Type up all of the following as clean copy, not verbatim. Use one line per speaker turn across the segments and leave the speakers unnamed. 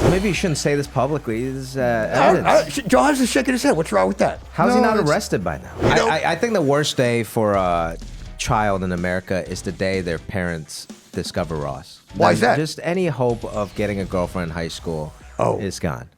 Maybe you shouldn't say this publicly. This is evidence.
John's just shaking his head. What's wrong with that?
How's he
No,
not
it's-
arrested by now?
You know-
I think the worst day for a child in America is the day their parents discover Ross.
Why is that?
Just any hope of getting a girlfriend in high school is gone.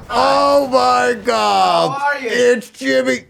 Oh my God!
How are you?
It's Jimmy.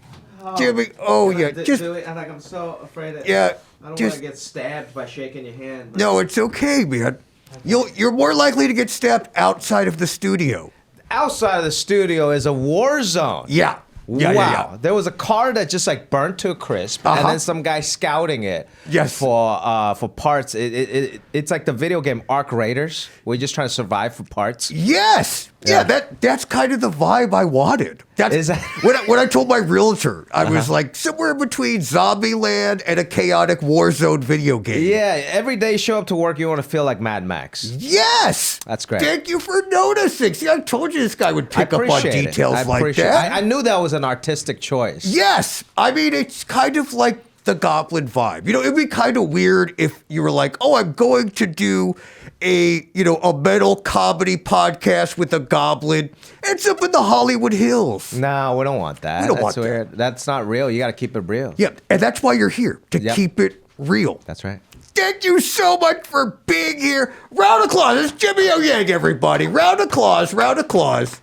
Jimmy. Oh yeah. Just
I'm so afraid that
yeah.
I don't
Just
want to get stabbed by shaking your hand.
no. It's okay, man. You're more likely to get stabbed outside of the studio.
Outside of the studio is a war zone.
Yeah. Yeah,
wow.
yeah.
There was a car that just like burnt to a crisp, and then some guy scouting it
Yes.
for parts. It's like the video game Ark Raiders. We're just trying to survive for parts.
Yes. Yeah. That's kind of the vibe I wanted. That's
Is that-
when I told my realtor, I was like somewhere between Zombieland and a chaotic war zone video game.
Yeah, every day you show up to work, you want to feel like Mad Max.
Yes.
That's great.
Thank you for noticing. See, I told you this guy would pick up on
appreciate it.
details
I
like
appreciate
that.
it. I knew that was an artistic choice.
Yes. I mean, it's kind of like the Goblin vibe. You know, it'd be kind of weird if you were like, oh, I'm going to do a metal comedy podcast with a Goblin. It's up in the Hollywood Hills.
No, we don't want that.
We don't
That's
want that.
weird. That's not real. You got to keep it real.
Yeah, and that's why you're here, to
Yep.
keep it real.
That's right.
Thank you so much for being here. Round of applause. It's Jimmy Yang, everybody. Round of applause. Round of applause.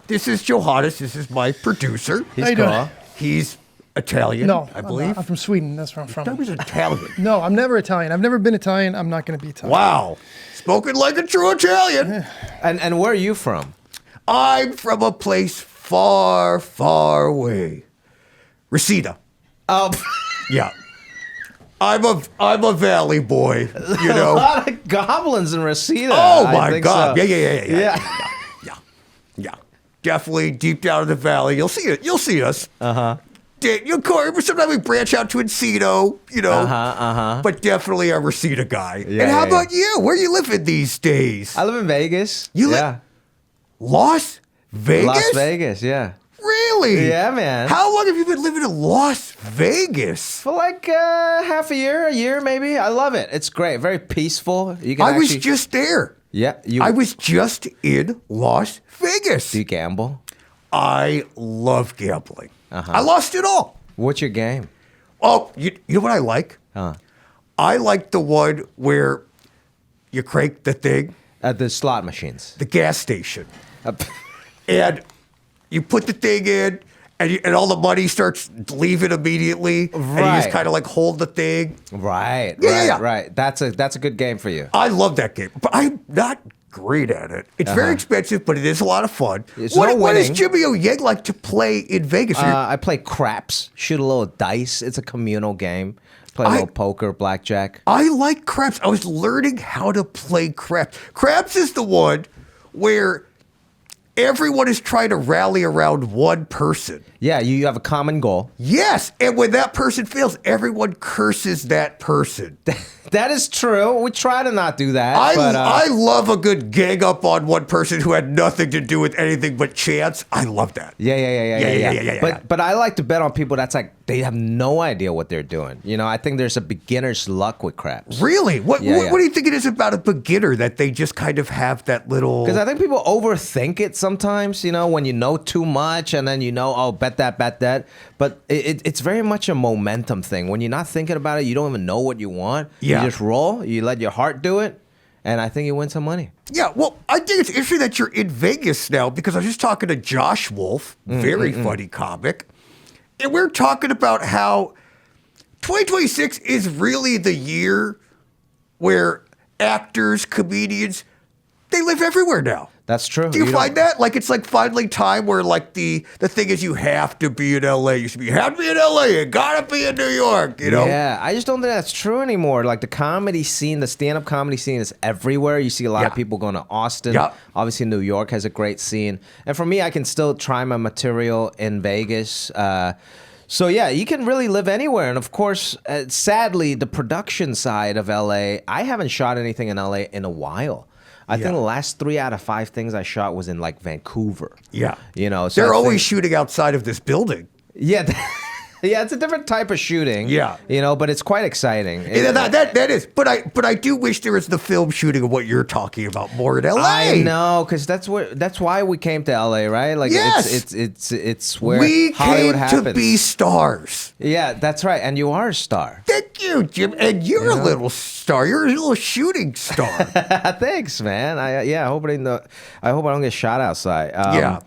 This is Johannes. This is my producer.
He's
How you doing?
cool.
He's Italian,
No,
I
I'm
believe.
not. I'm from Sweden. That's where I'm
That
from.
was Italian.
No, I'm never Italian. I've never been Italian. I'm not going to be Italian.
Wow. Spoken like a true Italian.
And where are you from?
I'm from a place far, far away. Reseda.
Oh,
Yeah. I'm a valley boy, you
a
know.
lot of goblins in Reseda.
Oh
I
my
think
God.
so.
Yeah. Yeah. Definitely deep down in the valley. You'll see it. You'll see us. Sometimes we branch out to Encino, you know. But definitely a Reseda guy.
Yeah,
and how
yeah,
about you? Where you living these days?
I live in Vegas.
You live-
yeah.
Las Vegas?
Las Vegas, yeah.
Really?
Yeah, man.
How long have you been living in Las Vegas?
For like half a year maybe. I love it. It's great. Very peaceful. You can
I was
actually-
just there.
Yeah.
I was just in Las Vegas.
Do you gamble?
I love gambling. I lost it all.
What's your game?
Oh, you know what I like?
Huh.
I like the one where you crank the thing,
The slot machines.
the gas station, and you put the thing in, and all the money starts leaving immediately, and you just
Right.
kind of like hold the thing.
Right.
Yeah.
Right. That's a good game for you.
I love that game, but I'm not great at it. It's very expensive, but it is a lot of fun.
It's
What
no
does
winning.
Jimmy Yang like to play in Vegas?
I play craps. Shoot a little dice. It's a communal game. Play a little poker, blackjack.
I like craps. I was learning how to play craps. Craps is the one where everyone is trying to rally around one person.
Yeah, you have a common goal.
Yes, and when that person fails, everyone curses that person.
That is true. We try to not do that.
I love a good gang up on one person who had nothing to do with anything but chance. I love that.
Yeah. But I like to bet on people that's like they have no idea what they're doing. You know, I think there's a beginner's luck with craps.
Really? What
Yeah, yeah.
do you think it is about a beginner that they just kind of have that little...
Because I think people overthink it sometimes, you know, when you know too much and then you know, oh, bet that. But it's very much a momentum thing. When you're not thinking about it, you don't even know what you want.
Yeah.
You just roll, you let your heart do it, and I think you win some money.
Yeah, well, I think it's interesting that you're in Vegas now because I was just talking to Josh Wolf, very funny comic, and we're talking about how 2026 is really the year where actors, comedians, they live everywhere now.
That's true.
Do you
don't-
find that? Like, it's like finally time where, like, the thing is you have to be in L.A. You have to be in L.A. You gotta be in New York, you know?
Yeah, I just don't think that's true anymore. Like the comedy scene, the stand-up comedy scene is everywhere. You see a lot of people going to Austin.
Yeah.
Obviously, New York has a great scene. And for me, I can still try my material in Vegas. So yeah, you can really live anywhere, and of course, sadly, the production side of LA, I haven't shot anything in LA in a while. I think the last 3 out of 5 things I shot was in like Vancouver.
Yeah.
You know, so
They're
I
always
think-
shooting outside of this building.
Yeah. Yeah, it's a different type of shooting.
Yeah.
You know, but it's quite exciting.
Yeah, that is. But I do wish there was the film shooting of what you're talking about more in LA.
I know, because that's why we came to LA, right? Like
Yes.
it's where
We
Hollywood
came
happens.
to be stars.
Yeah, that's right. And you are a star.
Thank you, Jim. And you're a little star. You're a little shooting star.
Thanks, man. I hope I don't get shot outside.
Yeah.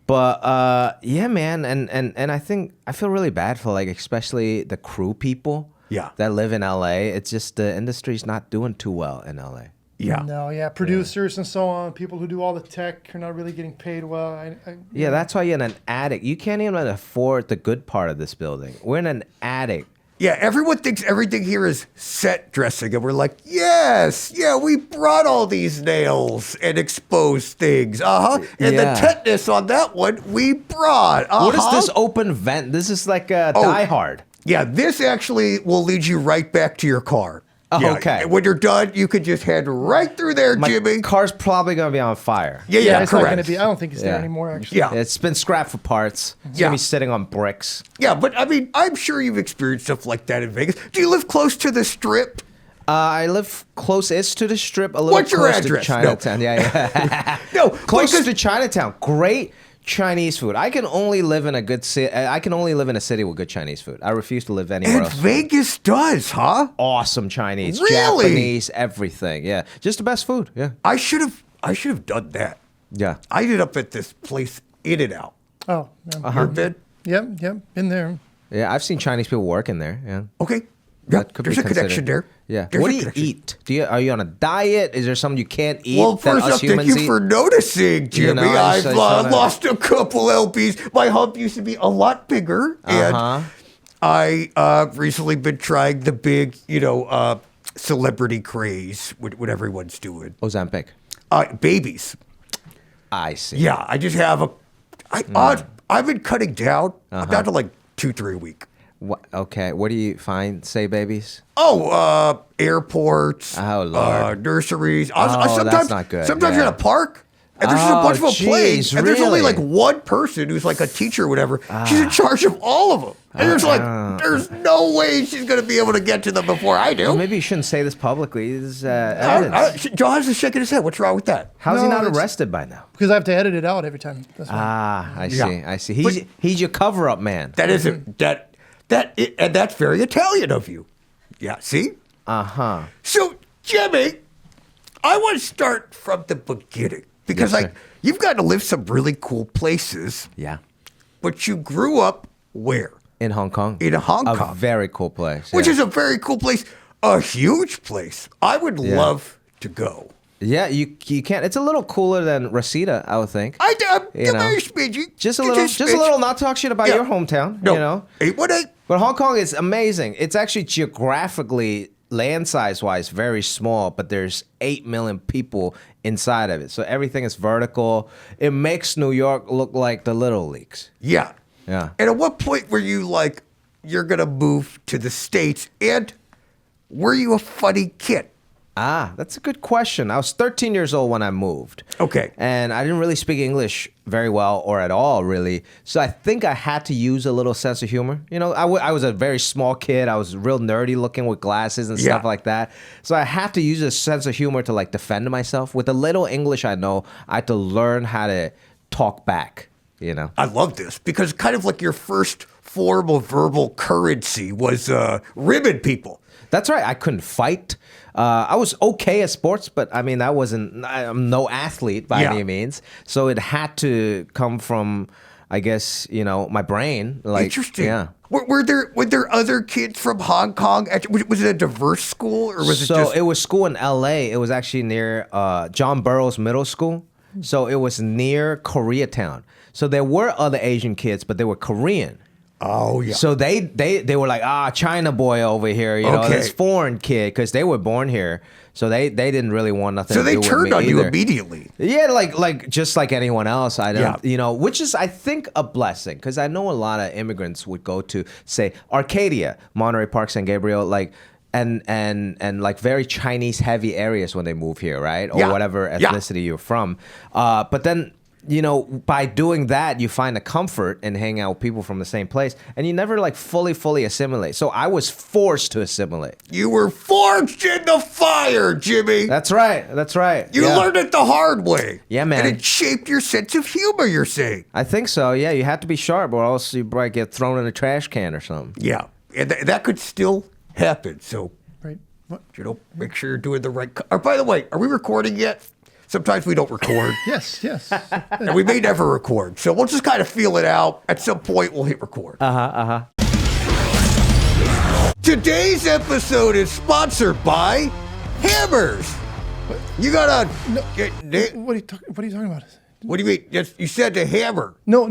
But yeah, man, and I think I feel really bad for like especially the crew people.
Yeah.
That live in LA. It's just the industry's not doing too well in LA.
Yeah.
No, yeah, producers and so on, people who do all the tech are not really getting paid well.
Yeah, that's why you're in an attic. You can't even afford the good part of this building. We're in an attic.
Yeah, everyone thinks everything here is set dressing, and we're like, yes, yeah, we brought all these nails and exposed things, and
Yeah.
the tetanus on that one we brought.
What is this open vent? This is like a Die Hard.
Yeah, this actually will lead you right back to your car.
Oh,
Yeah,
okay.
When you're done, you can just head right through there,
My
Jimmy.
car's probably gonna be on fire.
Yeah,
it's not
correct.
going to be. I don't think it's there
Yeah.
anymore. Actually,
Yeah.
It's been scrapped for parts. It's
Yeah.
gonna be sitting on bricks.
Yeah, but I mean, I'm sure you've experienced stuff like that in Vegas. Do you live close to the Strip?
I live close-ish to the Strip, a little
What's your
close
address?
to Chinatown. Yeah.
No,
Close
because-
to Chinatown. Great Chinese food. I can only live in a good city. I can only live in a city with good Chinese food. I refuse to live anywhere
And
else.
Vegas does, huh?
Awesome Chinese,
Really?
Japanese, everything. Yeah, just the best food. Yeah,
I should have done that.
yeah.
I ended up at this place, In and Out.
Oh, yeah.
Uh-huh.
Your bed?
Yep, been there.
Yeah, I've seen Chinese people working there. Yeah.
Okay. Yeah,
That could
there's
be
a connection
considered.
there.
Yeah.
There's
What
a
do you
connection.
eat? Are you on a diet? Is there something you can't eat?
Well,
that
first
us
off, thank
humans
you
eat?
for noticing, Jimmy.
know, I just
I've
wanna-
lost a couple lbs. My hump used to be a lot bigger, and I recently been trying the big, celebrity craze, what everyone's doing.
Ozempic.
Babies.
I see.
Yeah, I just have I've been cutting down. I'm down to like 2-3 a week.
Okay. What do you find? Say babies.
Oh, airports,
Oh, Lord.
nurseries.
Oh, that's not good.
Sometimes you're
Yeah.
at a park, and there's just a
Oh,
bunch of them playing,
geez,
and there's only
really?
like one person who's like a teacher or whatever. She's in charge of all of them. And there's no way she's going to be able to get to them before I do.
Well, maybe you shouldn't say this publicly. This is evidence.
John's just shaking his head. What's wrong with that?
How's he
No,
not
it's-
arrested by now?
Because I have to edit it out every time. That's why.
I see.
Yeah.
I see. He's your cover-up man.
That isn't and that's very Italian of you. Yeah, see? So, Jimmy, I want to start from the beginning because
Yes, sir.
you've got to live some really cool places,
Yeah.
but you grew up where?
In Hong Kong.
In Hong
A
Kong.
very cool place.
Which
yeah.
is a very cool place, a huge place. I would love to go.
Yeah, you can't. It's a little cooler than Reseda, I would think.
Give
You know.
me a smidgy.
Just a little. Not talk shit about
Yeah.
your hometown.
No,
You know.
818.
But Hong Kong is amazing. It's actually geographically, land size wise, very small, but there's 8 million people inside of it. So everything is vertical. It makes New York look like the Little Leagues.
Yeah.
Yeah.
And at what point were you like, you're going to move to the States? And were you a funny kid?
That's a good question. I was 13 years old when I moved.
Okay.
And I didn't really speak English very well or at all, really. So I think I had to use a little sense of humor. You know, I was a very small kid. I was real nerdy looking with glasses and stuff
Yeah.
like that. So I had to use a sense of humor to like defend myself. With the little English I know, I had to learn how to talk back, you know.
I love this because kind of like your first form of verbal currency was ribbon people.
That's right. I couldn't fight. I was okay at sports, but I mean, I'm no athlete by
Yeah.
any means. So it had to come from, I guess, my brain. Like,
Interesting.
Yeah.
Were there other kids from Hong Kong? Was it a diverse school or was it
So
just?
it was school in L.A. It was actually near John Burroughs Middle School. So it was near Koreatown. So there were other Asian kids, but they were Korean.
Oh, yeah.
So they were like, China boy over here, you know,
Okay.
this foreign kid, because they were born here. So they didn't really want nothing
So
to
they
do with
turned
me
on you
either.
immediately.
Yeah, like just like anyone else. I don't,
Yeah.
you know, which is I think a blessing, because I know a lot of immigrants would go to say Arcadia, Monterey Park, San Gabriel, like. And like very Chinese heavy areas when they move here, right? Or
Yeah.
whatever
Yeah.
ethnicity you're from. But then, you know, by doing that, you find a comfort in hanging out with people from the same place, and you never like fully assimilate. So I was forced to assimilate.
You were forged in the fire, Jimmy.
That's right. That's right.
You
Yeah.
learned it the hard way.
Yeah, man.
And it shaped your sense of humor, you're saying.
I think so. Yeah, you have to be sharp, or else you might get thrown in a trash can or something.
Yeah. And that could still happen. So,
Right. What?
you know, make sure you're doing the right. Or by the way, are we recording yet? Sometimes we don't record.
Yes.
And we may never record. So we'll just kind of feel it out. At some point, we'll hit record. Today's episode is sponsored by Hammers. You gotta.
What are you talking about?
What do you mean? You said to hammer.
No.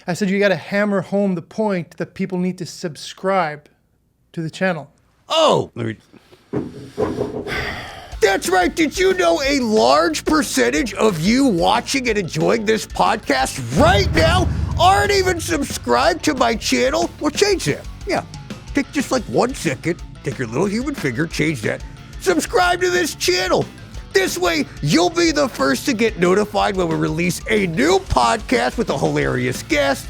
I said you got to hammer home the point that people need to subscribe to the channel.
Oh, that's right. Did you know a large percentage of you watching and enjoying this podcast right now aren't even subscribed to my channel? Well, change that. Yeah. Take just like 1 second, take your little human finger, change that. Subscribe to this channel. This way, you'll be the first to get notified when we release a new podcast with a hilarious guest.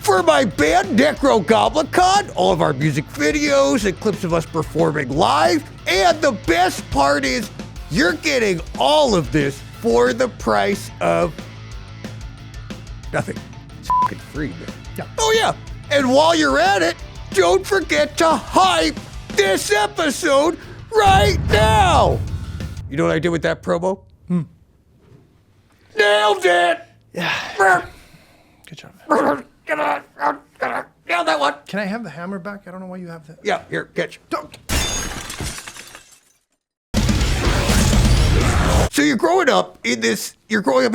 For my band, Goblin, all of our music videos and clips of us performing live. And the best part is, you're getting all of this for the price of nothing. It's fucking free, man.
Yeah.
Oh, yeah. And while you're at it, don't forget to hype this episode right now. You know what I did with that promo? Nailed it.
Yeah. Good job.
Nailed that one.
Can I have the hammer back? I don't know why you have that.
Yeah, here, catch.
Don't.
So you're growing up in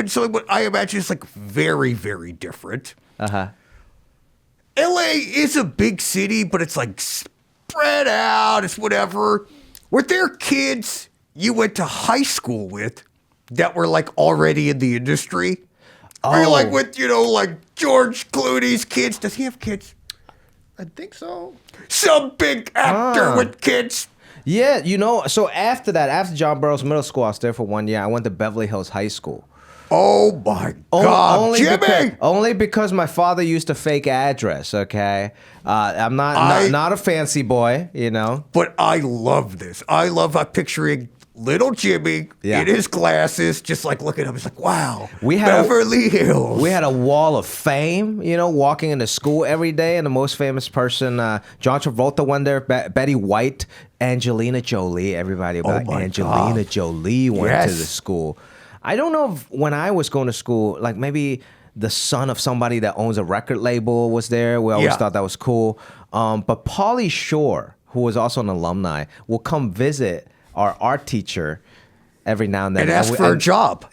something what I imagine is like very, very different.
Uh-huh.
LA is a big city, but it's like spread out. It's whatever. Were there kids you went to high school with that were like already in the industry? Are you like with, like George Clooney's kids? Does he have kids?
I think so.
Some big actor with kids.
Yeah, so after John Burroughs Middle School, I was there for 1 year. I went to Beverly Hills High School.
Oh my God, Jimmy!
Only because my father used a fake address. Okay, I'm not a fancy boy,
But I love this. I love picturing little Jimmy in his glasses, just like looking up. It's like, wow, Beverly Hills.
We had a wall of fame, walking into school every day, and the most famous person, John Travolta, went there. Betty White, Angelina Jolie. Everybody about Angelina Jolie went to the school. I don't know if when I was going to school, like maybe the son of somebody that owns a record label was there. We always thought that was cool. But Pauly Shore, who was also an alumni, will come visit our art teacher every now and then.
And ask for a job.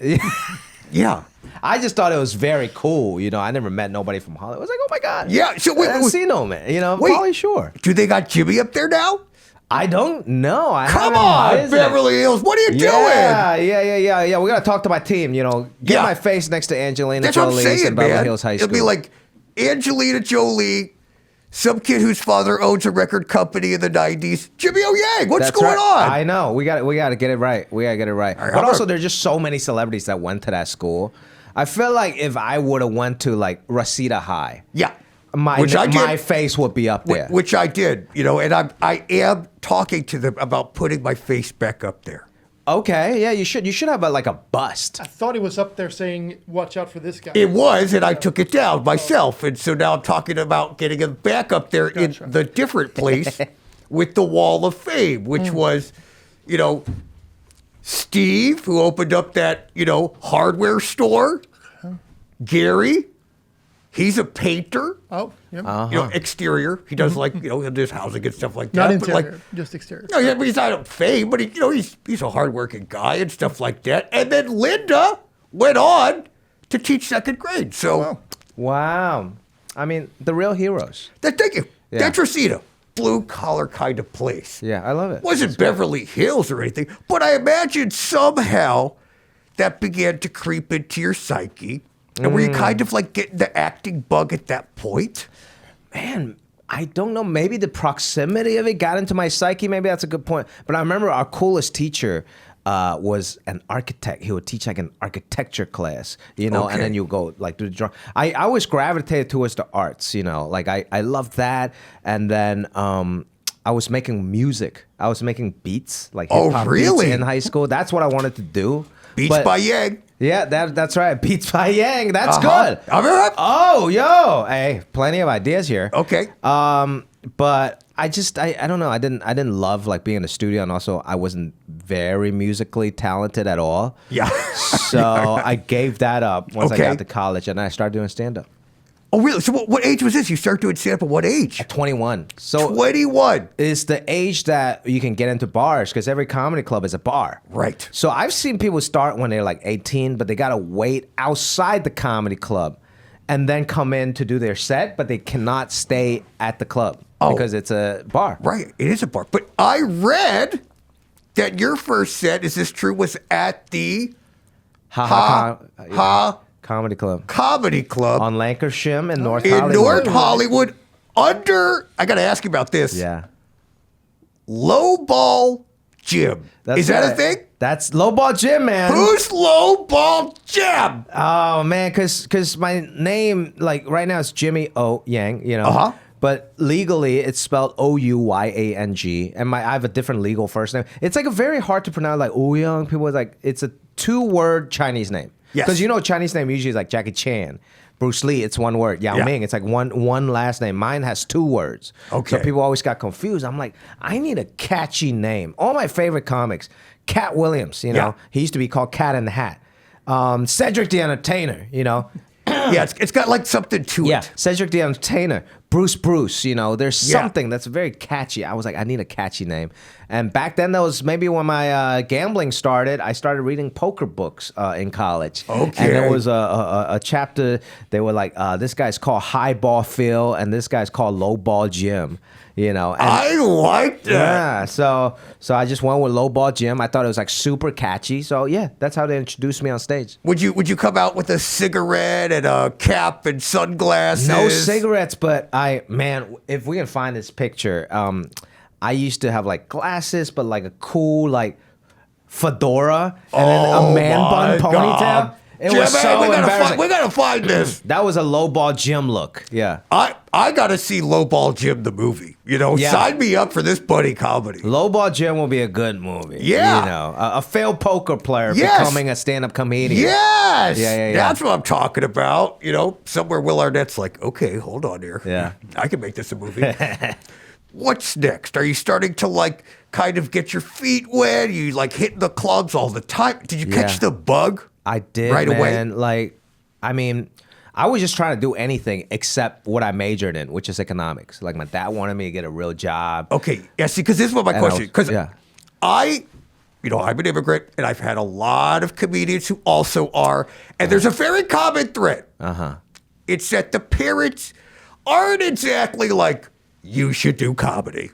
Yeah.
I just thought it was very cool. I never met nobody from Hollywood. I was like, oh my God.
Yeah. So wait,
I didn't see no man. Pauly Shore.
Do they got Jimmy up there now?
I don't know.
Come on, Beverly Hills. What are you doing?
Yeah. We got to talk to my team, Get my face next to Angelina Jolie in Beverly Hills High School.
It'll be like Angelina Jolie, some kid whose father owns a record company in the 90s. Jimmy O. Yang, what's going on?
I know. We got to get it right.
Right,
but also, there's just so many celebrities that went to that school. I feel like if I would have went to like Reseda High.
Yeah.
My face would be up there.
Which I did, and I am talking to them about putting my face back up there.
Okay, yeah, you should. You should have a bust.
I thought he was up there saying, "Watch out for this guy."
It was, and I took it down myself, and so now I'm talking about getting him back up there in the different place with the Wall of Fame, which was, Steve, who opened up that hardware store, Gary. He's a painter.
Oh, yeah.
Exterior. He does he'll do his housing and stuff like that.
Not interior, just exterior.
No, he's not a fame, but he's a hardworking guy and stuff like that. And then Linda went on to teach second grade. So,
wow. I mean, the real heroes.
Thank you.
Yeah.
Tetracito, blue collar kind of place.
Yeah, I love it.
Wasn't Beverly Hills or anything, but I imagine somehow that began to creep into your psyche. And were you kind of like getting the acting bug at that point?
Man, I don't know. Maybe the proximity of it got into my psyche. Maybe that's a good point. But I remember our coolest teacher was an architect. He would teach like an architecture class, and then you go like do the drawing. I always gravitated towards the arts, like I loved that. And then I was making music. I was making beats, like hip hop
really?
beats in high school. That's what I wanted to do.
Beats by Yang.
Yeah, that's right. Beats by Yang. That's good. Oh, yo, hey, plenty of ideas here.
Okay.
But I don't know. I didn't love like being in the studio, and also I wasn't very musically talented at all.
Yeah.
So I gave that up once I got to college, and I started doing stand up.
Oh, really? So what age was this? You started doing stand up at what age?
At 21. So
21
is the age that you can get into bars, because every comedy club is a bar.
Right.
So I've seen people start when they're like 18, but they got to wait outside the comedy club and then come in to do their set, but they cannot stay at the club because it's a bar.
Right. It is a bar. But I read that your first set, is this true, was at the
Comedy Club.
Comedy Club.
On Lancashire in North
in
Hollywood.
North Hollywood, under, I got to ask you about this.
Yeah.
Lowball Jim. Is that a thing?
That's Lowball Jim, man.
Who's Lowball Jim?
Oh, man, because my name, like, right now it's Jimmy O. Yang, But legally, it's spelled Ouyang, and I have a different legal first name. It's like a very hard to pronounce, like Ouyang. People are like, it's a 2-word Chinese name.
Yes.
Because Chinese name usually is like Jackie Chan, Bruce Lee. It's 1 word. Yao Ming. It's like one last name. Mine has 2 words.
Okay.
So people always got confused. I'm like, I need a catchy name. All my favorite comics, Cat Williams. He used to be called Cat in the Hat. Cedric the Entertainer.
Yeah, it's got like something to it.
Cedric the Entertainer, Bruce. There's something that's very catchy. I was like, I need a catchy name. And back then, that was maybe when my gambling started. I started reading poker books in college.
Okay.
And there was a chapter. They were like, this guy's called Highball Phil, and this guy's called Lowball Jim. And,
I like that.
Yeah, so I just went with Lowball Jim. I thought it was like super catchy. So yeah, that's how they introduced me on stage.
Would you come out with a cigarette and a cap and sunglasses?
No cigarettes, but if we can find this picture, I used to have like glasses, but like a cool like fedora and then a man bun ponytail. It was so embarrassing.
We gotta find this.
That was a Lowball Jim look. Yeah.
I gotta see Lowball Jim the movie. Sign me up for this buddy comedy.
Lowball Jim will be a good movie.
Yeah.
A failed poker player becoming a stand-up comedian.
Yes.
Yeah.
That's what I'm talking about. Somewhere Will Arnett's like, okay, hold on here.
Yeah.
I can make this a movie. What's next? Are you starting to like kind of get your feet wet? Are you like hitting the clubs all the time? Did you catch the bug?
I did,
right away.
Like, I was just trying to do anything except what I majored in, which is economics. Like, my dad wanted me to get a real job.
Okay, yeah. See, because this is what my question. Because I'm an immigrant, and I've had a lot of comedians who also are, and there's a very common thread. It's that the parents aren't exactly like, you should do comedy.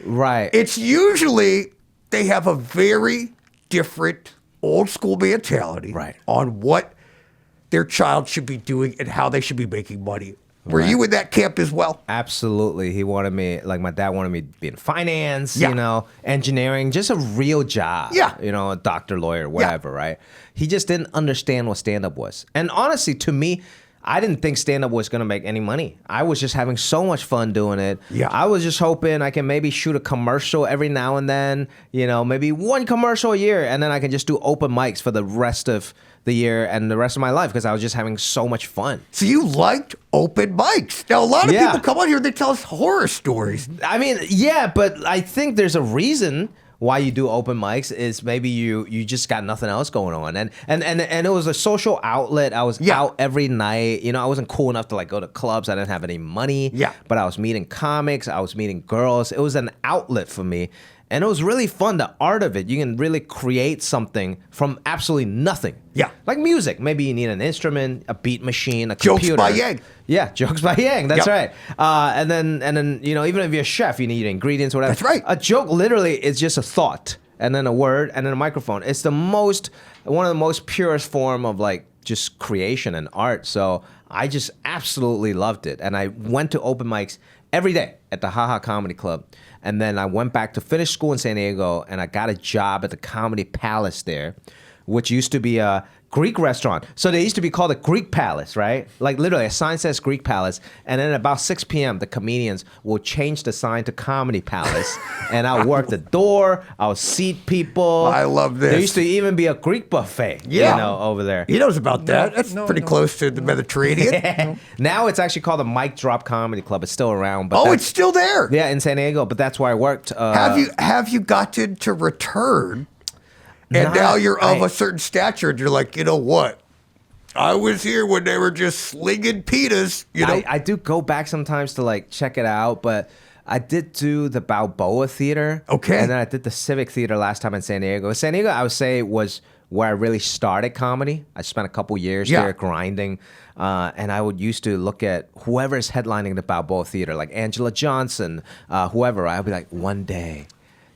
Right.
It's usually they have a very different old school mentality on what their child should be doing and how they should be making money. Were you in that camp as well?
Absolutely. He wanted me, like my dad wanted me to be in finance, engineering, just a real job.
Yeah.
A doctor, lawyer, whatever, right? He just didn't understand what stand-up was. And honestly, to me, I didn't think stand-up was going to make any money. I was just having so much fun doing it.
Yeah.
I was just hoping I can maybe shoot a commercial every now and then, maybe 1 commercial a year, and then I can just do open mics for the rest of the year and the rest of my life because I was just having so much fun.
So you liked open mics. Now, a lot of people come on here, they tell us horror stories.
But I think there's a reason why you do open mics is maybe you just got nothing else going on, and it was a social outlet. I was out every night. I wasn't cool enough to like go to clubs. I didn't have any money.
Yeah.
But I was meeting comics. I was meeting girls. It was an outlet for me, And it was really fun, the art of it. You can really create something from absolutely nothing.
Yeah.
Like music. Maybe you need an instrument, a beat machine, a
Jokes
computer.
by Yang.
Yeah, jokes by Yang. That's
Yep.
right. And then even if you're a chef, you need ingredients, whatever.
That's right.
A joke literally is just a thought and then a word and then a microphone. It's one of the most purest form of like just creation and art. So I just absolutely loved it. And I went to open mics every day at the Haha Comedy Club. And then I went back to finish school in San Diego, and I got a job at the Comedy Palace there, which used to be a Greek restaurant. So they used to be called the Greek Palace, right? Like literally a sign says Greek Palace. And then at about 6 p.m., the comedians will change the sign to Comedy Palace. And I'll work the door. I'll seat people.
I love this.
There used to even be a Greek buffet, over there.
He knows about that. That's pretty close to the Mediterranean.
Now it's actually called the Mic Drop Comedy Club. It's still around. But
Oh,
that's-
it's still there.
Yeah, in San Diego. But that's where I worked.
Have you gotten to return? And now you're of a certain stature, and you're like, you know what? I was here when they were just slinging pitas. You know,
I do go back sometimes to like check it out, but I did do the Balboa Theater.
Okay.
And then I did the Civic Theater last time in San Diego. San Diego, I would say, was where I really started comedy. I spent a couple years there grinding. And I would used to look at whoever's headlining the Balboa Theater, like Angela Johnson, whoever. I'd be like, one day,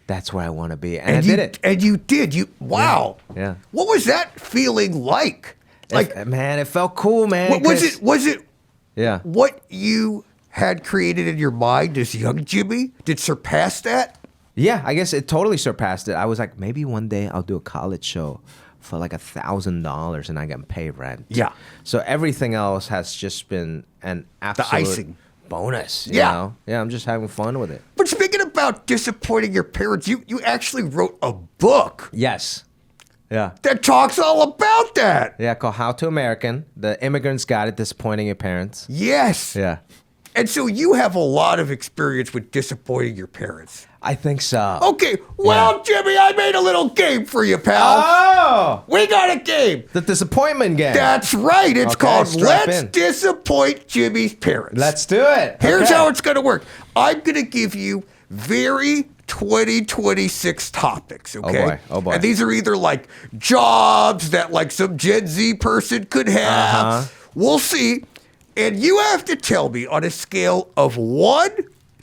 that's where I want to be. And I did it.
And you did. Wow.
Yeah.
What was that feeling like? Like,
Man, it felt cool, man.
was it
Yeah.
what you had created in your mind as young Jimmy? Did surpass that?
Yeah, I guess it totally surpassed it. I was like, maybe one day I'll do a college show for like $1,000 and I can pay rent.
Yeah.
So everything else has just been an absolute
icing.
bonus. You
Yeah.
know? Yeah, I'm just having fun with it.
But speaking about disappointing your parents, you actually wrote a book
Yes. Yeah.
that talks all about that.
Yeah, called How to American, The Immigrant's Guide to Disappointing Your Parents.
Yes.
Yeah.
And so you have a lot of experience with disappointing your parents.
I think so.
Okay, well, Jimmy, I made a little game for you, pal.
Oh!
We got a game.
The disappointment game.
That's right. It's
Okay,
called
strap
Let's
in.
Disappoint Jimmy's Parents.
Let's do it.
Here's
Okay.
how it's going to work. I'm going to give you very 2026 topics, okay?
Oh, boy.
And these are either like jobs that like some Gen Z person could have.
Uh-huh.
We'll see. And you have to tell me on a scale of 1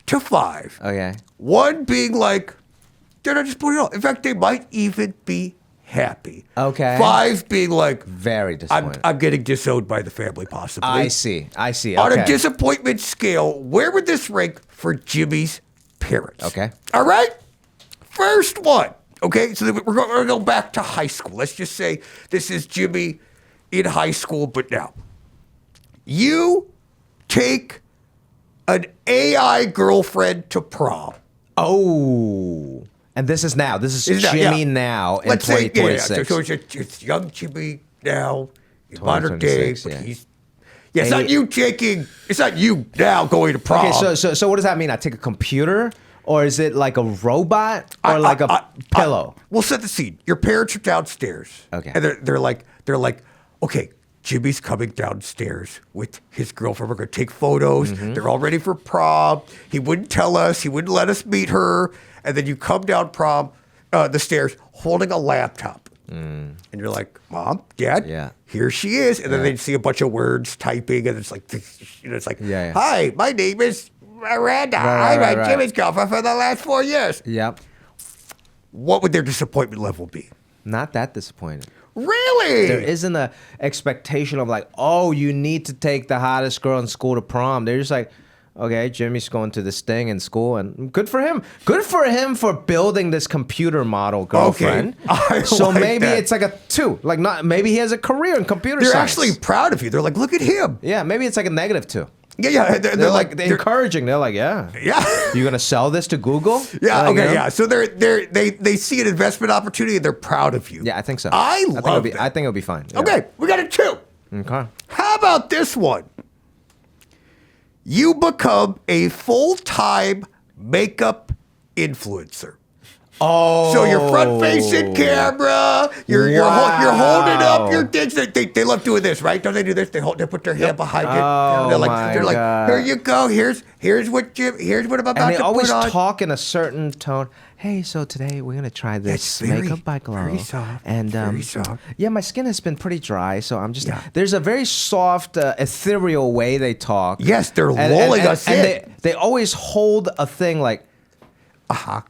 to 5.
Okay.
1 being like, they're not disappointed at all. In fact, they might even be happy.
Okay.
5 being like,
Very disappointed.
I'm getting disowned by the family, possibly.
I see. Okay.
On a disappointment scale, where would this rank for Jimmy's parents?
Okay.
All right? First one. Okay, so we're going to go back to high school. Let's just say this is Jimmy in high school, but now. You take an AI girlfriend to prom.
Oh. And this is now. This is
Is that-
Jimmy
yeah.
now in
Let's say,
2026.
So it's young Jimmy now in modern day,
2026,
but
yeah.
it's not you taking, it's not you now going to prom.
Okay, so what does that mean? I take a computer, or is it like a robot, or like a pillow?
We'll set the scene. Your parents are downstairs.
Okay.
And they're like, okay, Jimmy's coming downstairs with his girlfriend. We're gonna take photos.
Mm-hmm.
They're all ready for prom. He wouldn't tell us. He wouldn't let us meet her. And then you come down the stairs holding a laptop. And you're like, Mom, Dad,
Yeah.
here she is. And then they see a bunch of words typing, and it's like,
Yeah.
Hi, my name is Miranda. I'm
right.
Jimmy's girlfriend for the last 4 years.
Yep.
What would their disappointment level be?
Not that disappointed.
Really?
There isn't a expectation of like, oh, you need to take the hottest girl in school to prom. They're just like, okay, Jimmy's going to this thing in school, and good for him. Good for him for building this computer model girlfriend.
I
So
like
maybe
that.
it's like a 2. Like not maybe he has a career in computer
They're
science.
actually proud of you. They're like, look at him.
Yeah, maybe it's like a -2.
Yeah.
They're like they're encouraging. They're like, yeah. You gonna sell this to Google?
Yeah.
Like,
Okay.
you know?
Yeah. So they see an investment opportunity and they're proud of you.
Yeah, I think so.
I
think
love
that. I think it'll be fine. Yeah.
Okay. We got a 2.
Okay.
How about this one? You become a full-time makeup influencer.
Oh.
So you're front facing camera. You're holding up your things. They love doing this, right? Don't they do this? They put their hand behind it.
Oh,
they're like,
God.
here you go. Here's what I'm about
And they
to
always
put on.
talk in a certain tone. Hey, so today we're gonna try this
It's very-
makeup by Glow.
very soft,
And
very soft.
yeah, my skin has been pretty dry, so I'm just.
Yeah.
There's a very soft, ethereal way they talk.
Yes, they're
And-
lulling
and-
us
and
in.
they always hold a thing like,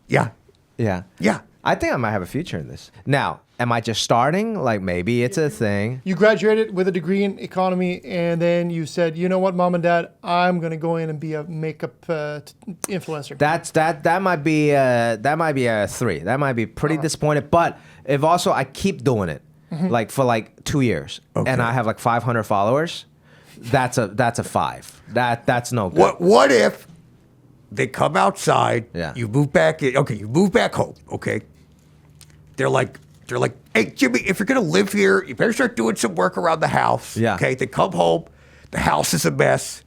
Yeah.
yeah,
Yeah.
I think I might have a future in this. Now, am I just starting? Like maybe it's a thing.
You graduated with a degree in economy, and then you said, "You know what, Mom and Dad, I'm gonna go in and be a makeup influencer."
That might be a 3. That might be pretty disappointed. But if also I keep doing it, like for like 2 years, and I have like 500 followers, that's a 5. That's no good.
What if they come outside?
Yeah.
You move back in. Okay, you move back home. Okay. They're like, hey Jimmy, if you're gonna live here, you better start doing some work around the house.
Yeah.
Okay. They come home, the house is a mess.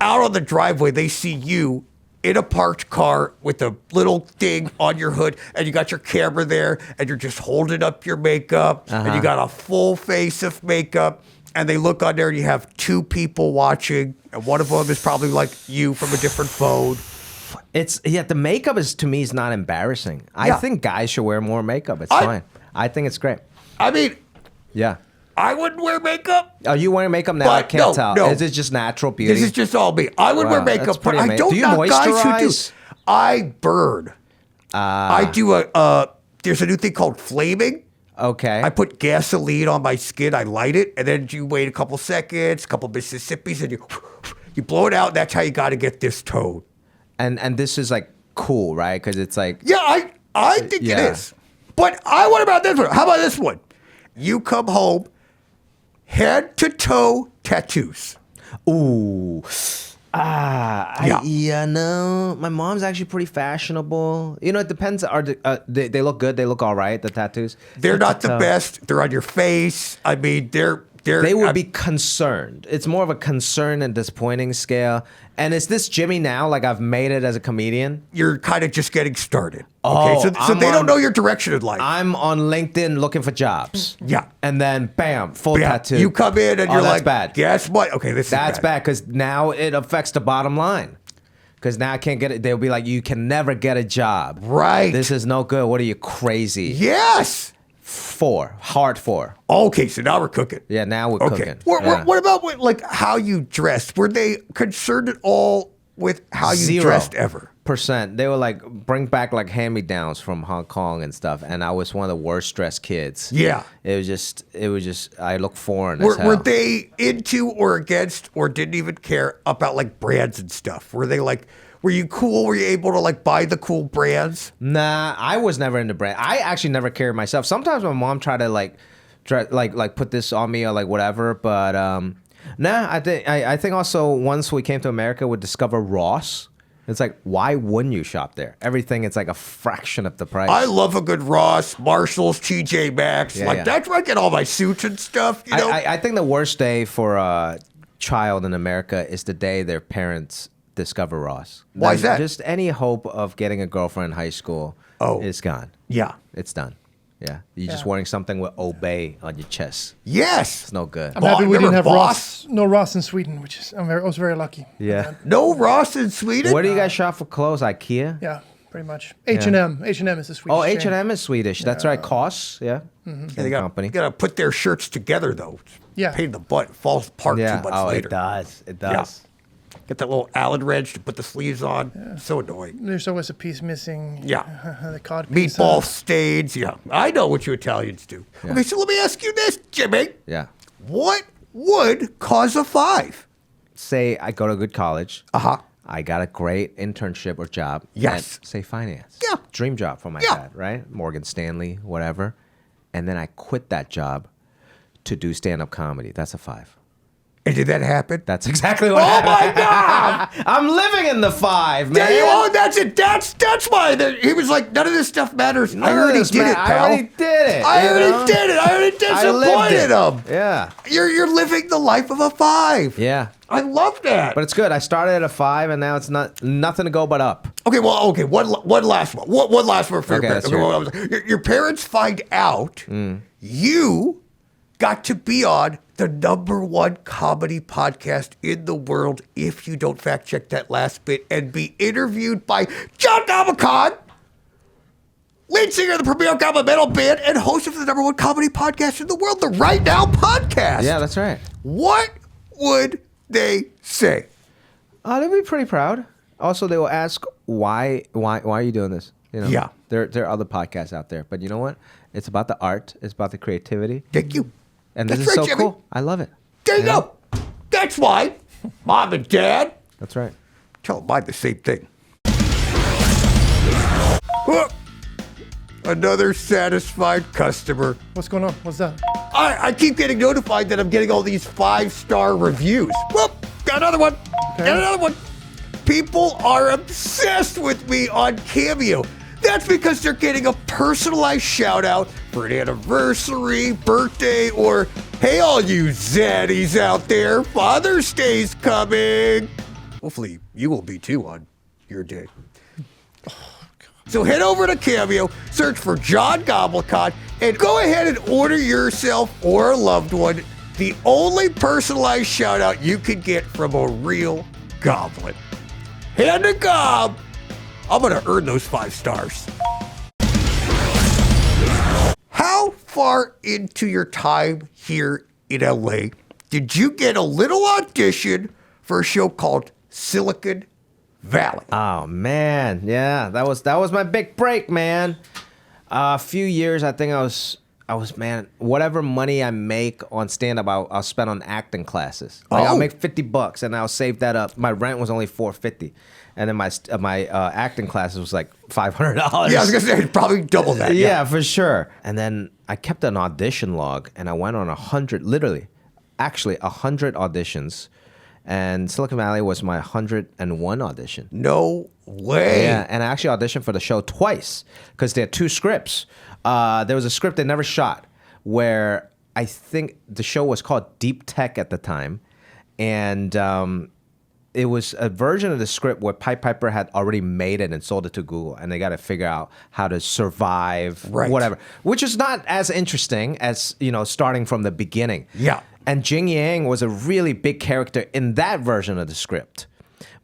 Out on the driveway, they see you in a parked car with a little thing on your hood, and you got your camera there, and you're just holding up your makeup, and you got a full face of makeup, and they look on there, and you have 2 people watching, and one of them is probably like you from a different phone.
The makeup to me is not embarrassing. I
Yeah.
think guys should wear more makeup. It's fine. I think it's great.
I mean,
Yeah.
I wouldn't wear makeup.
Are you wearing makeup now? I
But
can't tell.
no.
Is it just natural beauty?
This is just all me. I would wear
Wow, that's
makeup, but
pretty
I
amazing.
don't
Do you
know guys who do.
moisturize?
I burn. I do there's a new thing called flaming.
Okay.
I put gasoline on my skin, I light it, and then you wait a couple seconds, a couple Mississippis, and you blow it out. That's how you got to get this tone.
and this is like cool, right? Because it's like
Yeah, I think it
Yeah.
is. But what about this one? How about this one? You come home, head to toe tattoos.
ooh.
Yeah.
No. My mom's actually pretty fashionable. You know, it depends. They look good? They look all right. The tattoos.
They're not the best. They're on your face. I mean,
They would be concerned. It's more of a concern and disappointing scale. And is this Jimmy now? Like I've made it as a comedian?
You're kind of just getting started.
Oh,
so
I'm
they don't
on-
know your direction in life.
I'm on LinkedIn looking for jobs.
Yeah.
And then bam, full
Yeah,
tattoo.
you come in and
Oh,
you're
that's
like,
bad.
guess what? Okay, this
That's
is
bad because now it affects the bottom line. Because now I can't get it. They'll be like, you can never get a job.
Right.
This is no good. What are you, crazy?
Yes.
4. Hard 4.
Okay, so now we're cooking.
Yeah, now we're
Okay.
cooking.
What,
Yeah.
what about like how you dressed? Were they concerned at all with how you dressed ever?
Percent. They were like, bring back like hand-me-downs from Hong Kong and stuff. And I was one of the worst dressed kids.
Yeah.
It was just, I look foreign as hell.
Were they into or against or didn't even care about like brands and stuff? Were they like, were you cool? Were you able to like buy the cool brands?
Nah, I was never into brand. I actually never carried myself. Sometimes my mom tried to like put this on me or like whatever, but nah. I think also once we came to America, we discovered Ross. It's like, why wouldn't you shop there? Everything, it's like a fraction of the price.
I love a good Ross, Marshalls, TJ Maxx.
Yeah,
like
yeah.
that's where I get all my suits and stuff. You know,
I think the worst day for a child in America is the day their parents discover Ross.
Why is that?
Just any hope of getting a girlfriend in high school is gone.
yeah.
It's done. Yeah. You're just wearing something with Obey on your chest.
Yes.
It's no good.
I'm happy we
remember
didn't have
Boss?
no Ross in Sweden, which is I was very lucky.
Yeah.
No Ross in Sweden.
Where do you guys shop for clothes? IKEA?
Yeah, pretty much. H&M. H&M is the Swedish
Oh,
chain.
H&M is Swedish. That's right. COS. Yeah.
They
Same
got
company.
to put their shirts together though.
Yeah.
Pain in the butt. It falls apart
Yeah.
2 months
Oh,
later.
it does. It
Yeah.
does.
Get that little Allen wrench to put the sleeves on. So annoying.
There's always a piece missing.
Yeah.
The cod piece.
Meatball stains. Yeah. I know what you Italians do. Okay, so let me ask you this, Jimmy.
Yeah.
What would cause a 5?
Say I go to a good college.
Uh-huh.
I got a great internship or job.
Yes.
At, say finance.
Yeah.
Dream job for my
Yeah.
dad, right? Morgan Stanley, whatever. And then I quit that job to do stand-up comedy. That's a 5.
And did that happen?
That's exactly what
Oh
happened.
my God!
I'm living in the 5, man.
There you are. That's it. That's why. He was like, none of this stuff matters. I
None of
already
this,
did
man.
it, pal.
I already did did it.
I already did it. I already disappointed him.
Yeah.
You're living the life of a 5.
Yeah.
I love that.
But it's good. I started at a 5, and now it's nothing to go but up.
Okay, one last one. One last one for your parents. Your parents find out you got to be on the #1 comedy podcast in the world, if you don't fact check that last bit, and be interviewed by John Goblikon, lead singer of the premier Goblin metal band and host of the #1 comedy podcast in the world, the Right Now podcast.
Yeah, that's right.
What would they say?
They'd be pretty proud. Also, they will ask, why are you doing this? You know,
Yeah.
There are other podcasts out there, but you know what? It's about the art. It's about the creativity.
Thank you.
And this
That's
is
right,
so
Jimmy.
cool. I love it.
There you go. That's why Mom and Dad
That's right.
tell mine the same thing. Another satisfied customer.
What's going on? What's that?
I keep getting notified that I'm getting all these 5-star reviews. Whoop, got another one.
Okay.
Got another one. People are obsessed with me on Cameo. That's because they're getting a personalized shout out for an anniversary, birthday, or hey, all you zaddies out there, Father's Day's coming. Hopefully, you will be too on your day. So head over to Cameo, search for John Goblikon, and go ahead and order yourself or a loved one the only personalized shout out you could get from a real goblin. Hand to Gob. I'm going to earn those 5 stars. How far into your time here in LA did you get a little audition for a show called Silicon Valley?
Oh man, yeah, that was my big break, man. A few years, I think I was man. Whatever money I make on stand up, I'll spend on acting classes. Like I'll make $50 and I'll save that up. My rent was only $450, and then my acting classes was like $500.
Yeah, I was gonna say probably double that.
Yeah, for sure. And then I kept an audition log, and I went on 100, literally, actually 100 auditions. And Silicon Valley was my 101 audition.
No way.
Yeah, and I actually auditioned for the show twice because there are 2 scripts. There was a script they never shot where I think the show was called Deep Tech at the time. And it was a version of the script where Pied Piper had already made it and sold it to Google. And they got to figure out how to survive, whatever. Which is not as interesting as, starting from the beginning.
Yeah.
And Jian-Yang was a really big character in that version of the script.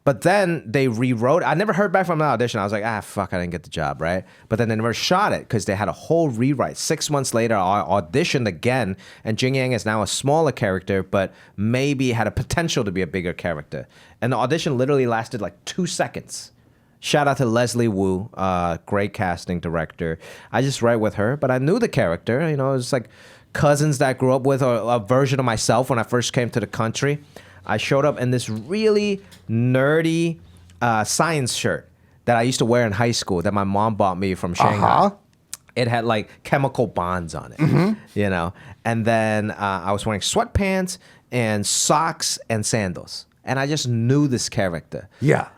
But then they rewrote. I never heard back from the audition. I was like, fuck, I didn't get the job, right? But then they never shot it because they had a whole rewrite. 6 months later, I auditioned again, and Jian-Yang is now a smaller character, but maybe had a potential to be a bigger character. And the audition literally lasted like 2 seconds. Shout out to Leslie Wu, great casting director. I just write with her, but I knew the character. It was like cousins that I grew up with, or a version of myself when I first came to the country. I showed up in this really nerdy science shirt that I used to wear in high school that my mom bought me from Shanghai. It had like chemical bonds on it, And then I was wearing sweatpants and socks and sandals. And I just knew this character.
Yeah.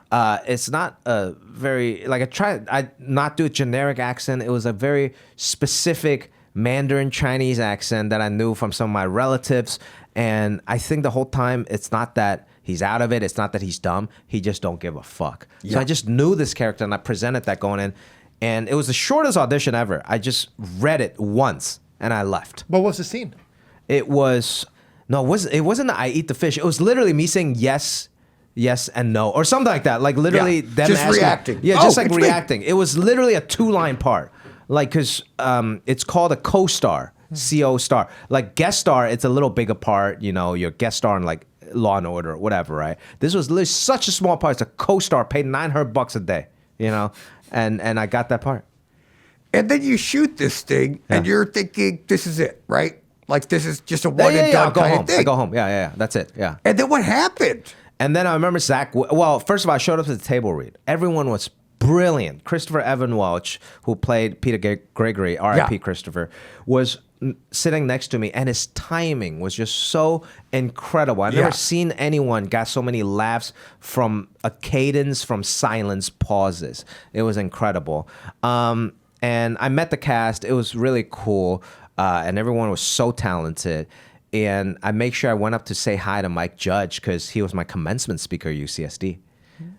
It's not a very, I not do a generic accent. It was a very specific Mandarin Chinese accent that I knew from some of my relatives. And I think the whole time, it's not that he's out of it. It's not that he's dumb. He just don't give a fuck. Yeah. So I just knew this character, and I presented that going in. And it was the shortest audition ever. I just read it once, and I left.
What was the scene?
It wasn't the I eat the fish. It was literally me saying yes and no, or something like that. Like literally them
just
asking,
reacting.
Yeah, just like reacting. It was literally a 2-line part. Like, because it's called a co-star, CO star. Like, guest star, it's a little bigger part. Your guest star in, like, Law and Order or whatever, right? This was literally such a small part. It's a co-star, paid $900 a day, And I got that part.
And then you shoot this thing, and you're thinking, this is it, right? Like, this is just a one-and-done kind of thing.
I go home. Yeah. That's it, yeah.
And then what happened?
And then I remember Zach. Well, first of all, I showed up to the table read. Everyone was brilliant. Christopher Evan Welch, who played Peter Gregory, R.I.P. Christopher, was sitting next to me, and his timing was just so incredible. I've never seen anyone got so many laughs from a cadence, from silence, pauses. It was incredible. and I met the cast. It was really cool, and everyone was so talented. And I make sure I went up to say hi to Mike Judge because he was my commencement speaker at UCSD.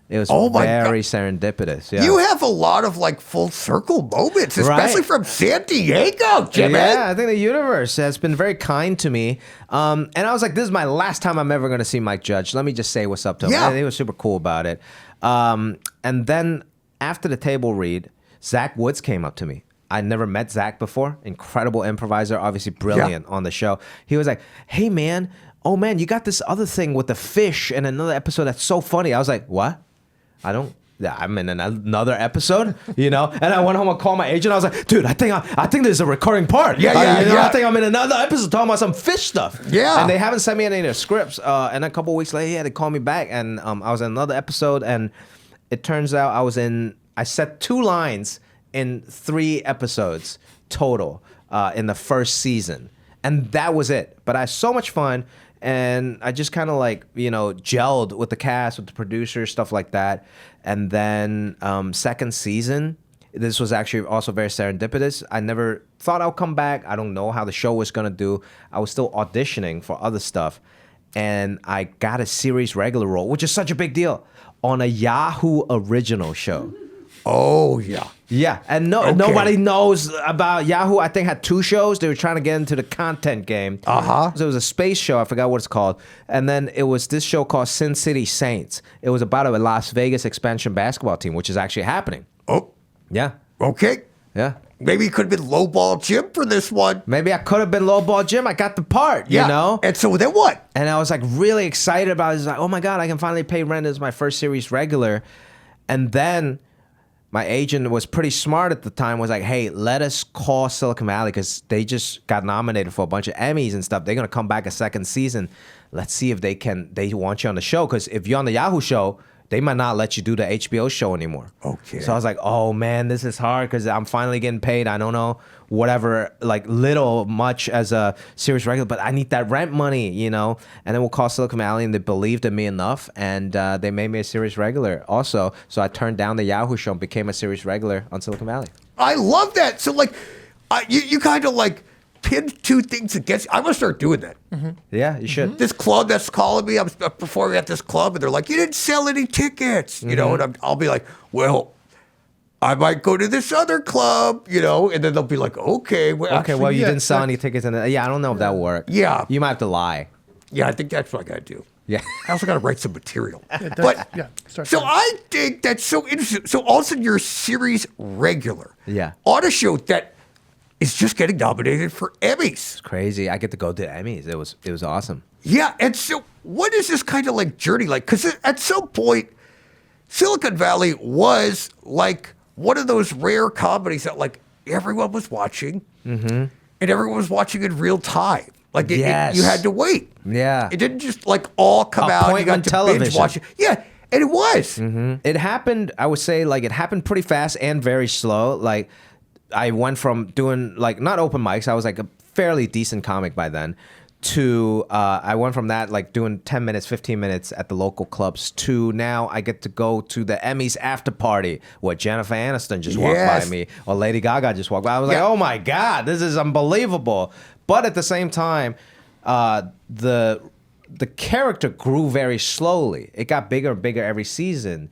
It was very serendipitous. Yeah.
You have a lot of like full circle moments, especially from San Diego, Jimmy.
Yeah, I think the universe has been very kind to me. And I was like, this is my last time I'm ever going to see Mike Judge. Let me just say what's up to him.
Yeah.
And he was super cool about it. And then after the table read, Zach Woods came up to me. I never met Zach before. Incredible improviser, obviously brilliant on the show. He was like, hey, man, oh, man, you got this other thing with the fish in another episode that's so funny. I was like, what? I'm in another episode, you know? And I went home and called my agent. I was like, dude, I think there's a recurring part. I think I'm in another episode talking about some fish stuff.
Yeah.
And they haven't sent me any of their scripts. And a couple weeks later, they called me back. And I was in another episode. And it turns out I said 2 lines in 3 episodes total in the first season. And that was it. But I had so much fun. And I just kind of gelled with the cast, with the producers, stuff like that. And then second season, this was actually also very serendipitous. I never thought I'll come back. I don't know how the show was going to do. I was still auditioning for other stuff. And I got a series regular role, which is such a big deal, on a Yahoo original show.
Oh, yeah.
Yeah, and nobody knows about Yahoo. I think had 2 shows. They were trying to get into the content game. So it was a space show. I forgot what it's called. And then it was this show called Sin City Saints. It was about a Las Vegas expansion basketball team, which is actually happening.
Oh.
Yeah.
Okay.
Yeah.
Maybe you could have been lowball Jim for this one.
Maybe I could have been lowball Jim. I got the part, you know?
And so then what?
And I was like really excited about it. I was like, oh my God, I can finally pay rent as my first series regular. And then my agent was pretty smart at the time, was like, hey, let us call Silicon Valley because they just got nominated for a bunch of Emmys and stuff. They're going to come back a second season. Let's see if they want you on the show. Because if you're on the Yahoo show, they might not let you do the HBO show anymore.
Okay.
So I was like, oh man, this is hard because I'm finally getting paid. I don't know whatever, like little, much as a series regular, but I need that rent money, you know? And then we'll call Silicon Valley and they believed in me enough and they made me a series regular also. So I turned down the Yahoo show and became a series regular on Silicon Valley.
I love that. So like, you kind of like pinned 2 things against. I'm gonna start doing that.
Yeah, you should.
This club that's calling me, I'm performing at this club, and they're like, "You didn't sell any tickets," you know, and I'll be like, "Well, I might go to this other club," you know, and then they'll be like, "Okay, well, actually,
you didn't sell any tickets, I don't know if that worked.
Yeah,
you might have to lie.
Yeah, I think that's what I gotta do.
Yeah,
I also gotta write some material.
So
I think that's so interesting. So all of a sudden, you're a series regular.
Yeah,
on a show that is just getting nominated for Emmys.
It's crazy. I get to go to Emmys. It was awesome.
Yeah, and so what is this kind of like journey like? Because at some point, Silicon Valley was like one of those rare comedies that like everyone was watching, and everyone was watching in real time. Like you had to wait.
Yeah,
it didn't just like all come out. You got to binge watch it. Yeah, and it was.
It happened. I would say like it happened pretty fast and very slow. Like I went from doing like not open mics. I was like a fairly decent comic by then. To I went from that like doing 10 minutes, 15 minutes at the local clubs to now I get to go to the Emmys after party where Jennifer Aniston just walked by me or Lady Gaga just walked by. I was like, oh my God, this is unbelievable. But at the same time, the character grew very slowly. It got bigger and bigger every season.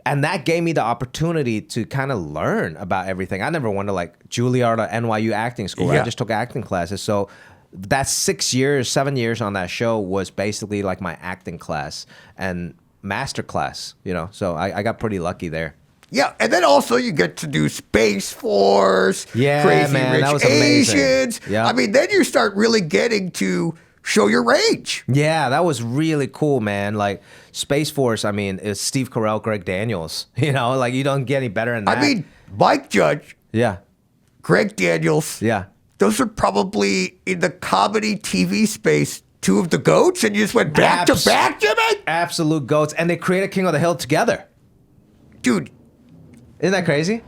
And that gave me the opportunity to kind of learn about everything. I never went to like Juilliard or NYU acting school. I just took acting classes. So that 7 years on that show was basically like my acting class and master class, you know? So I got pretty lucky there.
Yeah, and then also you get to do Space Force, Crazy Rich Asians.
Yeah.
I mean, then you start really getting to show your range.
Yeah, that was really cool, man. Like Space Force, I mean, it's Steve Carell, Greg Daniels. You know, like you don't get any better than that.
I mean, Mike Judge.
Yeah.
Greg Daniels.
Yeah.
Those are probably in the comedy TV space 2 of the GOATs, and you just went back to back, Jimmy?
Absolute GOATs. And they created King of the Hill together.
Dude.
Isn't that crazy?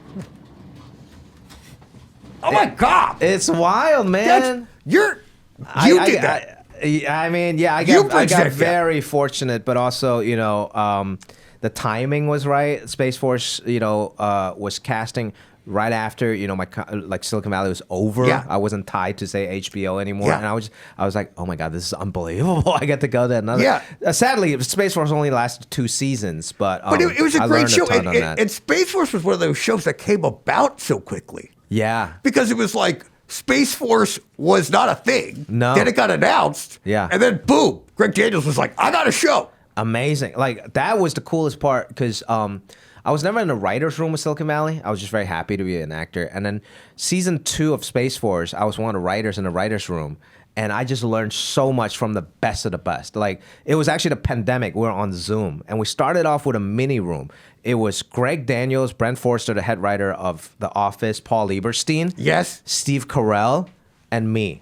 Oh my God.
It's wild, man.
You did that.
I mean, yeah, I got very fortunate, but also, you know, the timing was right. Space Force, you know, was casting right after, my like Silicon Valley was over.
Yeah.
I wasn't tied to say HBO anymore,
Yeah.
and I was like, oh my god, this is unbelievable. I get to go to another.
Yeah.
Sadly, Space Force only lasted 2 seasons, but
It was a
I
great
learned
show.
ton on that.
And Space Force was one of those shows that came about so quickly.
Yeah.
Because it was like Space Force was not a thing.
No.
Then it got announced.
Yeah.
And then boom, Greg Daniels was like, I got a show.
Amazing. Like that was the coolest part because I was never in the writer's room with Silicon Valley. I was just very happy to be an actor. And then season 2 of Space Force, I was one of the writers in the writer's room. And I just learned so much from the best of the best. Like it was actually the pandemic. We were on Zoom and we started off with a mini room. It was Greg Daniels, Brent Forster, the head writer of The Office, Paul Lieberstein,
Yes.
Steve Carell, and me.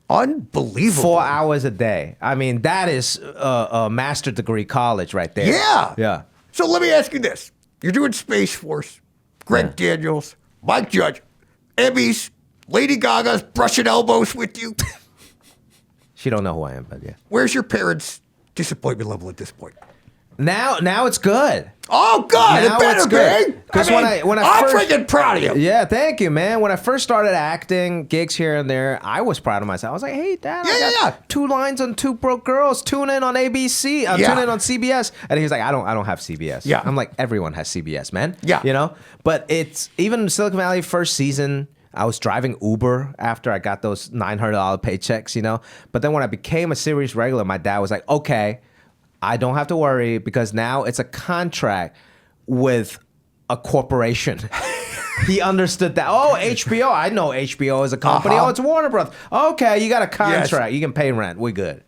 Unbelievable.
4 hours a day. I mean, that is a master degree college right there.
Yeah.
Yeah.
So let me ask you this. You're doing Space Force, Greg
Yeah.
Daniels, Mike Judge, Emmys, Lady Gaga's brushing elbows with you.
She don't know who I am, but yeah.
Where's your parents' disappointment level at this point?
Now it's good.
Oh, God,
Now
it better
it's good.
be.
'Cause when I
I'm
first-
freaking proud of you.
Yeah, thank you, man. When I first started acting, gigs here and there, I was proud of myself. I was like, hey, Dad, I got
Yeah.
2 lines on 2 Broke Girls. Tune in on ABC.
Yeah.
Tune in on CBS. And he was like, I don't have CBS.
Yeah.
I'm like, everyone has CBS, man.
Yeah.
But it's even Silicon Valley first season. I was driving Uber after I got those $900 paychecks, But then when I became a series regular, my dad was like, okay, I don't have to worry because now it's a contract with a corporation. He understood that. Oh, HBO. I know HBO is a company.
Uh-huh.
Oh, it's Warner Brothers. Okay, you got a contract. You can pay rent. We're good.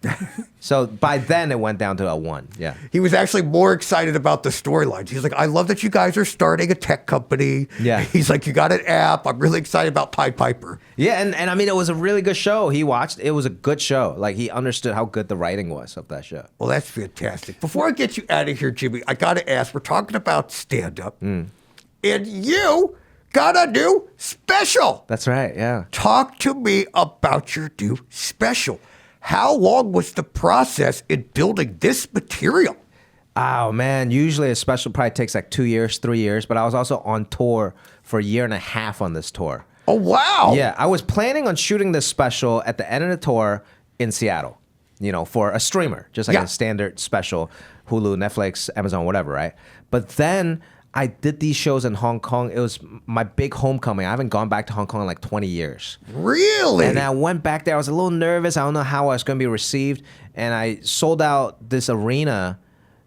So by then it went down to a 1. Yeah.
He was actually more excited about the storylines. He's like, I love that you guys are starting a tech company.
Yeah.
He's like, you got an app. I'm really excited about Pied Piper.
Yeah, and I mean, it was a really good show. He watched. It was a good show. Like, he understood how good the writing was of that show.
Well, that's fantastic. Before I get you out of here, Jimmy, I got to ask, we're talking about stand-up. And you got a new special.
That's right, yeah.
Talk to me about your new special. How long was the process in building this material?
Oh, man. Usually a special probably takes like 2 years, 3 years. But I was also on tour for a year and a half on this tour.
Oh, wow.
Yeah, I was planning on shooting this special at the end of the tour in Seattle, for a streamer, just like
Yeah.
a standard special, Hulu, Netflix, Amazon, whatever, right? But then I did these shows in Hong Kong. It was my big homecoming. I haven't gone back to Hong Kong in like 20 years.
Really?
And I went back there. I was a little nervous. I don't know how I was going to be received. And I sold out this arena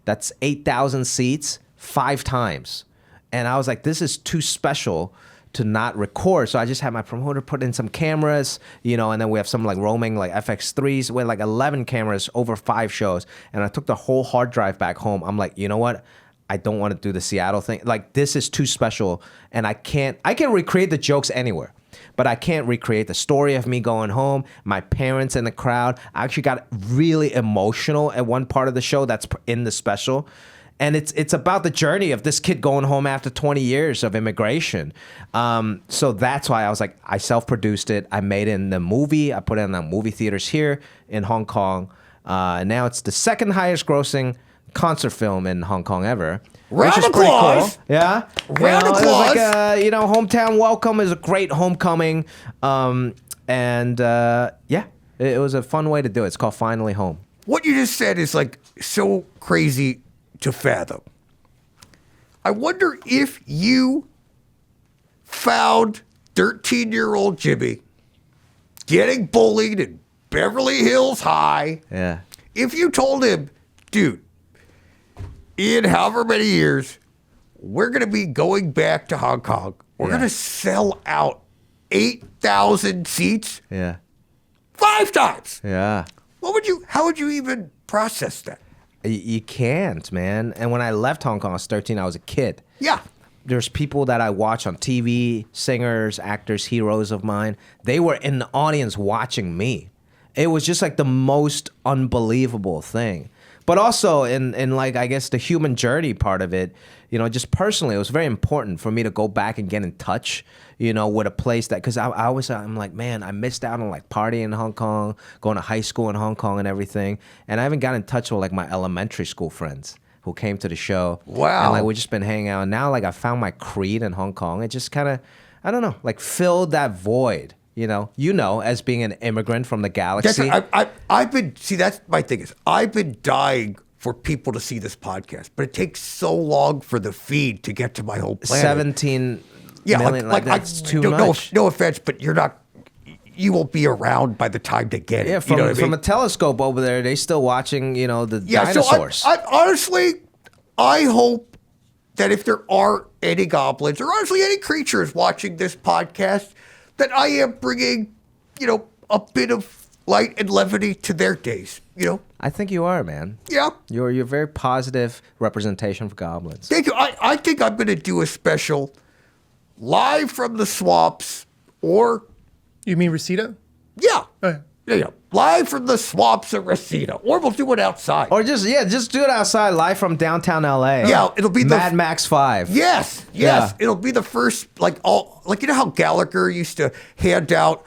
that's 8,000 seats 5 times. And I was like, this is too special to not record. So I just had my promoter put in some cameras, and then we have some like roaming like FX3s with like 11 cameras over 5 shows. And I took the whole hard drive back home. I'm like, you know what? I don't want to do the Seattle thing. Like, this is too special. And I can recreate the jokes anywhere, but I can't recreate the story of me going home, my parents in the crowd. I actually got really emotional at one part of the show that's in the special. And it's about the journey of this kid going home after 20 years of immigration. So that's why I was like, I self-produced it. I made it in the movie. I put it in the movie theaters here in Hong Kong. And now it's the second highest grossing concert film in Hong Kong ever.
Round
which is
of
pretty
applause.
cool. Yeah.
Round of
It was like
applause.
hometown welcome is a great homecoming. It was a fun way to do it. It's called Finally Home.
What you just said is like so crazy to fathom. I wonder if you found 13-year-old Jimmy getting bullied in Beverly Hills High.
Yeah.
If you told him, dude, in however many years, we're going to be going back to Hong Kong. We're
Yeah.
going to sell out 8,000 seats
Yeah.
5 times.
Yeah.
How would you even process that?
You can't, man. And when I left Hong Kong, I was 13. I was a kid.
Yeah.
There's people that I watch on TV, singers, actors, heroes of mine. They were in the audience watching me. It was just like the most unbelievable thing. But also in like, I guess, the human journey part of it, just personally, it was very important for me to go back and get in touch, with a place that, because I'm like, man, I missed out on like partying in Hong Kong, going to high school in Hong Kong and everything. And I haven't got in touch with like my elementary school friends who came to the show.
Wow.
And like we've just been hanging out. And now like I found my creed in Hong Kong. It just kind of, I don't know, like filled that void. You know, as being an immigrant from the galaxy.
I've been, see, that's my thing is, I've been dying for people to see this podcast, but it takes so long for the feed to get to my whole planet.
17 million, like that's too much.
No offense, but you won't be around by the time to get it.
Yeah, from a telescope over there, they still watching, the dinosaurs.
So honestly, I hope that if there are any goblins or honestly any creatures watching this podcast, that I am bringing, a bit of light and levity to their days,
I think you are, man.
Yeah.
You're a very positive representation for goblins.
Thank you. I think I'm going to do a special live from the swamps or...
You mean Reseda?
Yeah.
Okay.
Yeah. Live from the swamps of Reseda. Or we'll do it outside.
Or just do it outside, live from downtown LA.
Yeah, it'll be
Mad Max 5.
Yes.
Yeah.
It'll be the first, how Gallagher used to hand out,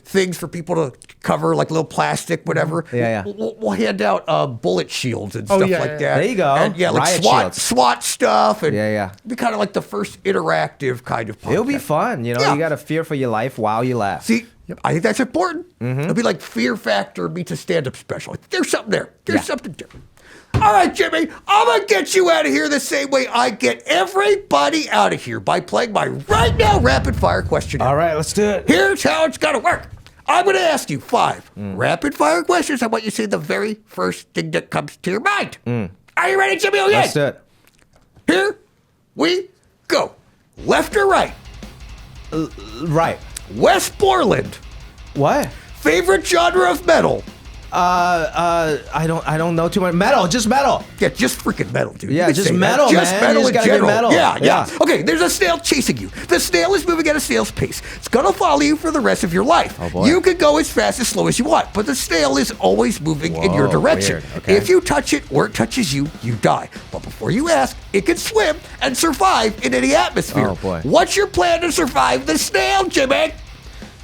things for people to cover, like little plastic, whatever.
Yeah.
We'll hand out bullet shields and stuff like that.
There you go.
And, like
Riot
SWAT stuff. And
Yeah.
It'll be kind of like the first interactive kind of podcast.
It'll be fun. You got to fear for your life while you laugh.
See, I think that's important. It'll be like Fear Factor meets a stand-up special. There's something there. There's something different. All right, Jimmy, I'm going to get you out of here the same way I get everybody out of here, by playing my right now rapid-fire question.
All right, let's do it.
Here's how it's going to work. I'm going to ask you 5 rapid-fire questions. I want you to say the very first thing that comes to your mind. Are you ready, Jimmy?
Let's do it.
Here we go. Left or right?
Right.
West Borland.
What?
Favorite genre of metal?
I don't know too much. Metal, just metal.
Yeah, just freaking metal, dude.
Yeah,
You can
just
say
metal,
that. Just
man.
metal
You
in
just gotta be
general.
metal.
Yeah. Okay, there's a snail chasing you. The snail is moving at a snail's pace. It's gonna follow you for the rest of your life.
Oh, boy.
You can go as fast as slow as you want, but the snail is always moving in your
Whoa,
direction.
weird. Okay.
If you touch it or it touches you, you die. But before you ask, it can swim and survive in any atmosphere.
Oh, boy.
What's your plan to survive the snail, Jimmy?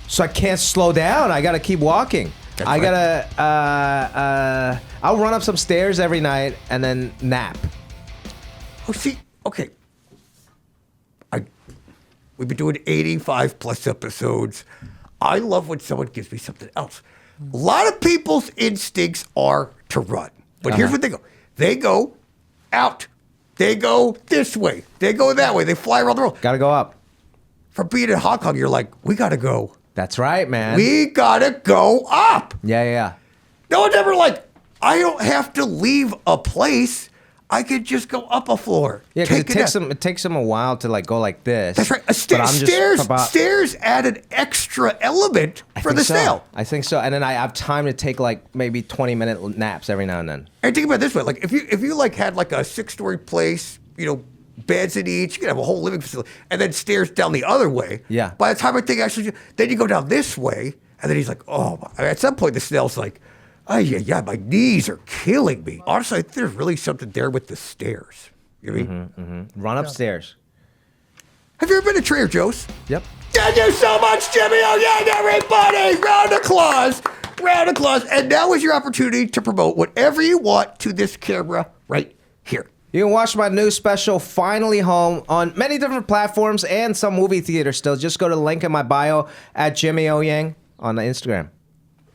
So I can't slow down. I got to keep walking. I got to, I'll run up some stairs every night and then nap.
Oh, see, okay. We've been doing 85 plus episodes. I love when someone gives me something else. A lot of people's instincts are to run. But here's what they go. They go out. They go this way. They go that way. They fly around the world.
Got to go up.
From being in Hong Kong, you're like, we got to go.
That's right, man.
We got to go up.
Yeah.
No one's ever like, I don't have to leave a place. I could just go up a floor.
Yeah, because it takes them a while to like go like this.
That's right. Stairs add an extra element for the snail.
I think so. And then I have time to take like maybe 20-minute naps every now and then.
And think about it this way: like if you like had like a 6-story place, beds in each, you could have a whole living facility, and then stairs down the other way.
Yeah.
By the time I think actually, then you go down this way, and then he's like, at some point the snail's like, oh yeah, my knees are killing me. Honestly, I think there's really something there with the stairs. You know what I mean?
Run upstairs.
Have you ever been to Trader Joe's?
Yep.
Thank you so much, Jimmy. Oh yeah, everybody! Round of applause. Round of applause. And now is your opportunity to promote whatever you want to this camera right here.
You can watch my new special, Finally Home, on many different platforms and some movie theaters still. Just go to the link in my bio at Jimmy O Yang on the Instagram.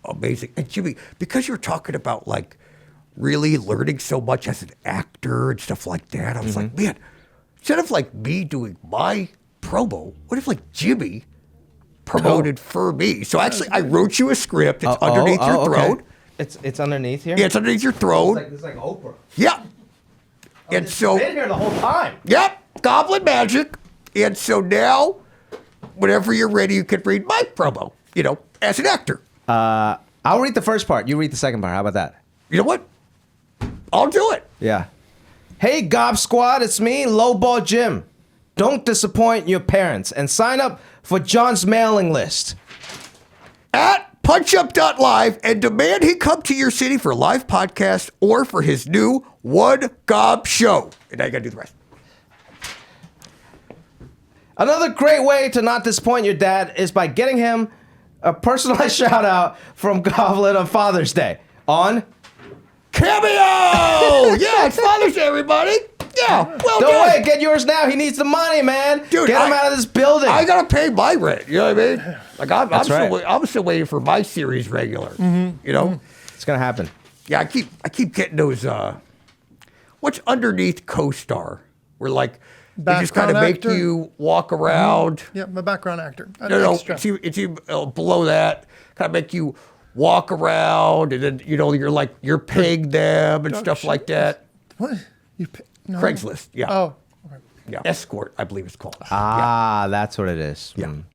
Amazing. And Jimmy, because you're talking about like really learning so much as an actor and stuff like that, I was like, man, instead of like me doing my promo, what if like Jimmy promoted for me? So actually, I wrote you a script. It's underneath your throat.
Okay. It's underneath here?
Yeah, it's underneath your throat.
It's like Oprah.
Yeah. And so,
been here the whole time.
Yep, Goblin magic. And so now, whenever you're ready, you can read my promo, as an actor.
I'll read the first part. You read the second part. How about that?
You know what? I'll do it.
Yeah. Hey, Gob Squad, it's me, Lowball Jim. Don't disappoint your parents and sign up for John's mailing list.
At punchup.live and demand he come to your city for a live podcast or for his new One Gob show. And now you got to do the rest.
Another great way to not disappoint your dad is by getting him a personalized shout out from Goblin on Father's Day on
Cameo! Yeah, it's Father's Day, everybody. Yeah, well
Don't
done.
wait, get yours now. He needs the money, man.
Dude,
Get him out of this building.
I gotta pay my rent. You know what I mean? Like I'm
right.
still waiting for my series regular. You know?
It's gonna happen.
Yeah, I keep getting those. What's underneath co-star? Where like they just kind of
Background
make
actor?
you walk around.
Yeah, I'm a background actor.
No,
Extra.
it's below that. Kind of make you walk around, and then you're paying them and stuff
shit.
like that.
What? No.
Craigslist, yeah.
Oh.
Yeah. Escort, I believe it's called.
Ah, that's what it is.
Yeah.
Mm.